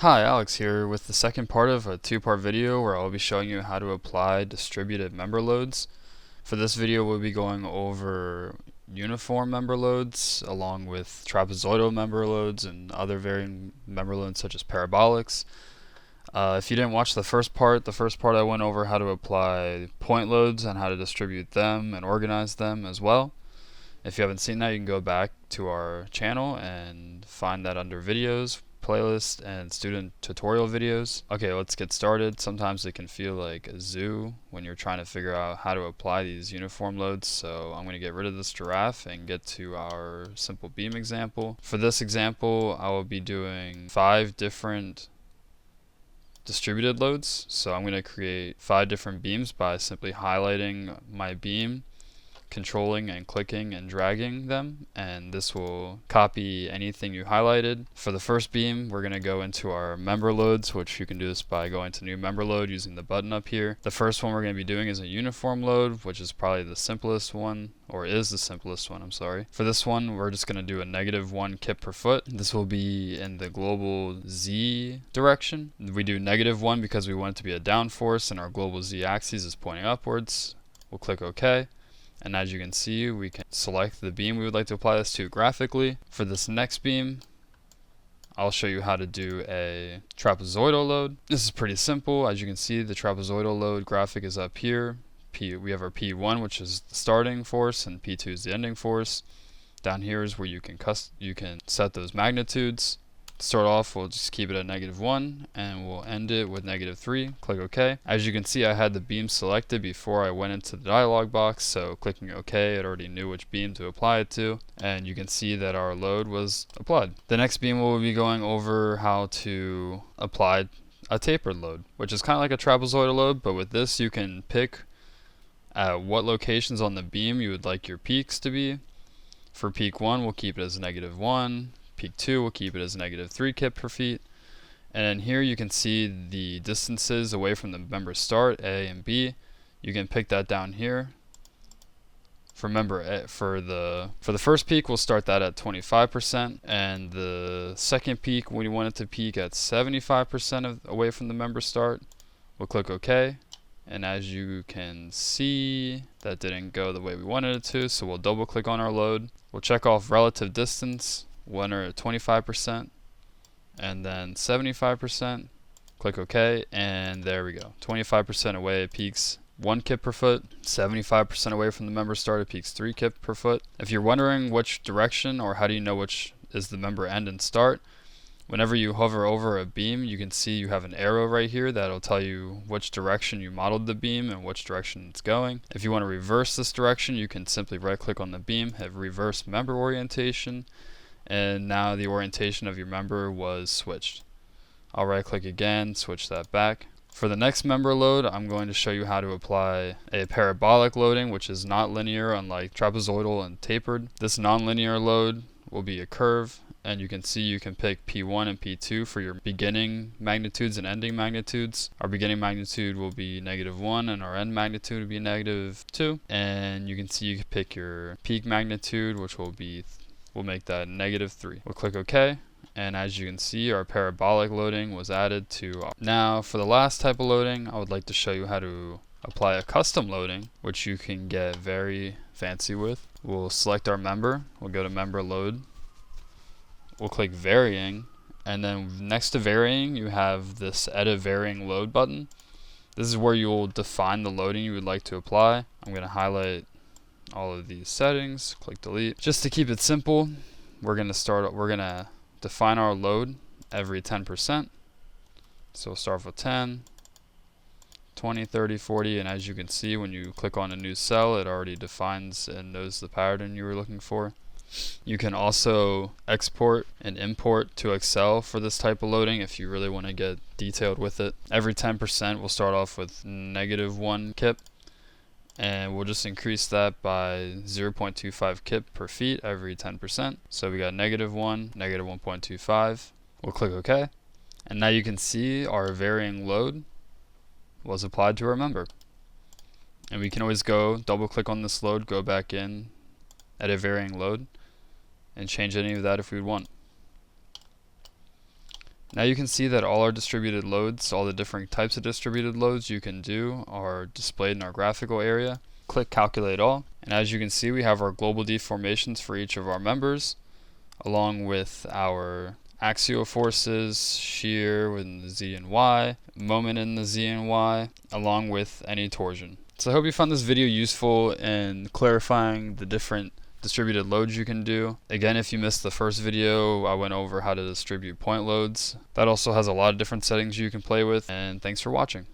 Hi, Alex here with the second part of a two-part video where I'll be showing you how to apply distributed member loads. For this video we'll be going over uniform member loads along with trapezoidal member loads and other varying member loads such as parabolics. If you didn't watch the first part I went over how to apply point loads and how to distribute them and organize them as well. If you haven't seen that, you can go back to our channel and find that under videos, playlist, and student tutorial videos. Okay, let's get started. Sometimes it can feel like a zoo when you're trying to figure out how to apply these uniform loads, so I'm going to get rid of this giraffe and get to our simple beam example. For this example, I will be doing 5 different distributed loads. So I'm going to create 5 different beams by simply highlighting my beam, controlling and clicking and dragging them, and this will copy anything you highlighted. For the first beam, we're going to go into our member loads, which you can do this by going to new member load using the button up here. The first one we're going to be doing is a uniform load, which is probably the simplest one, or is the simplest one, I'm sorry. For this one, we're just going to do a -1 kip per foot. This will be in the global Z direction. We do -1 because we want it to be a downforce and our global Z axis is pointing upwards. We'll click OK. And as you can see, we can select the beam we would like to apply this to graphically. For this next beam, I'll show you how to do a trapezoidal load. This is pretty simple. As you can see, the trapezoidal load graphic is up here. We have our P1, which is the starting force, and P2 is the ending force. Down here is where you can set those magnitudes. To start off, we'll just keep it at -1 and we'll end it with -3. Click OK. As you can see, I had the beam selected before I went into the dialog box, so clicking OK, it already knew which beam to apply it to, and you can see that our load was applied. The next beam we'll be going over how to apply a tapered load, which is kind of like a trapezoidal load, but with this you can pick at what locations on the beam you would like your peaks to be. For peak 1, we'll keep it as -1. Peak 2, we'll keep it as -3 kip per feet. And here you can see the distances away from the member start, A and B. You can pick that down here. For member A, for the first peak, we'll start that at 25%, and the second peak, we want it to peak at 75% away from the member start. We'll click OK. And as you can see, that didn't go the way we wanted it to, so we'll double click on our load. We'll check off relative distance. We'll enter 25% and then 75%. Click OK, and there we go. 25% away, it peaks 1 kip per foot. 75% away from the member start, it peaks 3 kip per foot. If you're wondering which direction or how do you know which is the member end and start, whenever you hover over a beam, you can see you have an arrow right here that'll tell you which direction you modeled the beam and which direction it's going. If you want to reverse this direction, you can simply right click on the beam, hit reverse member orientation, and now the orientation of your member was switched. I'll right click again, switch that back. For the next member load, I'm going to show you how to apply a parabolic loading, which is not linear unlike trapezoidal and tapered. This nonlinear load will be a curve, and you can see you can pick P1 and P2 for your beginning magnitudes and ending magnitudes. Our beginning magnitude will be -1 and our end magnitude will be -2. And you can see you can pick your peak magnitude, which we'll make that -3. We'll click OK, and as you can see, our parabolic loading was added to. Now for the last type of loading, I would like to show you how to apply a custom loading, which you can get very fancy with. We'll select our member, we'll go to member load, we'll click varying, and then next to varying you have this edit varying load button. This is where you'll define the loading you would like to apply. I'm going to highlight all of these settings, click delete. Just to keep it simple, we're going to define our load every 10%. So we'll start with 10, 20, 30, 40, and as you can see, when you click on a new cell, it already defines and knows the pattern you were looking for. You can also export and import to Excel for this type of loading if you really want to get detailed with it. Every 10% we'll start off with -1 kip, and we'll just increase that by 0.25 kip per feet every 10%. So we got -1, -1.25. We'll click OK, and now you can see our varying load was applied to our member. And we can always go double click on this load, go back in, edit varying load, and change any of that if we want. Now you can see that all our distributed loads, all the different types of distributed loads you can do, are displayed in our graphical area. Click Calculate All, and as you can see, we have our global deformations for each of our members, along with our axial forces, shear in the Z and Y, moment in the Z and Y, along with any torsion. So I hope you found this video useful in clarifying the different distributed loads you can do. Again, if you missed the first video, I went over how to distribute point loads. That also has a lot of different settings you can play with, and thanks for watching.